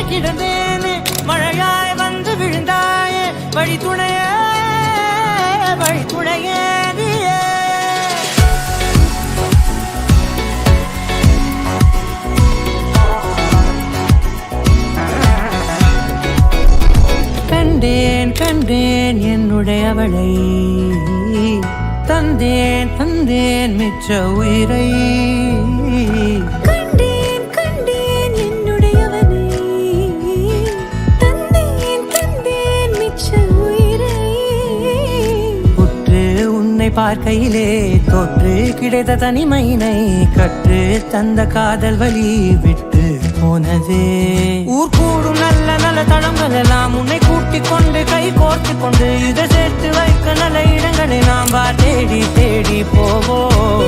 கிடந்தேன் மழையாய் வந்து விழுந்தாயே வழித்துணையே வழித்துணையே கண்டேன் கண்டேன் என்னுடையவளை தந்தேன் தந்தேன் மிச்ச உயிரை கண்டேன் கண்டேன் என்னுடையவனை தந்தேன் தந்தேன் மிச்ச உயிரை உற்று உன்னை பார்க்கையிலே தொற்று கிடைத்த தனிமையினை கற்று தந்த காதல் வழி விட்டு போனதே ஊர் கூடும் நல்ல நல்ல தளங்கள் எல்லாம் உன்னை கூட்டிக் கொண்டு கை கோர்த்து கொண்டு இதை சேர்த்து வைக்க நல்ல இடங்களை நாம் தேடி தேடி போவோம்.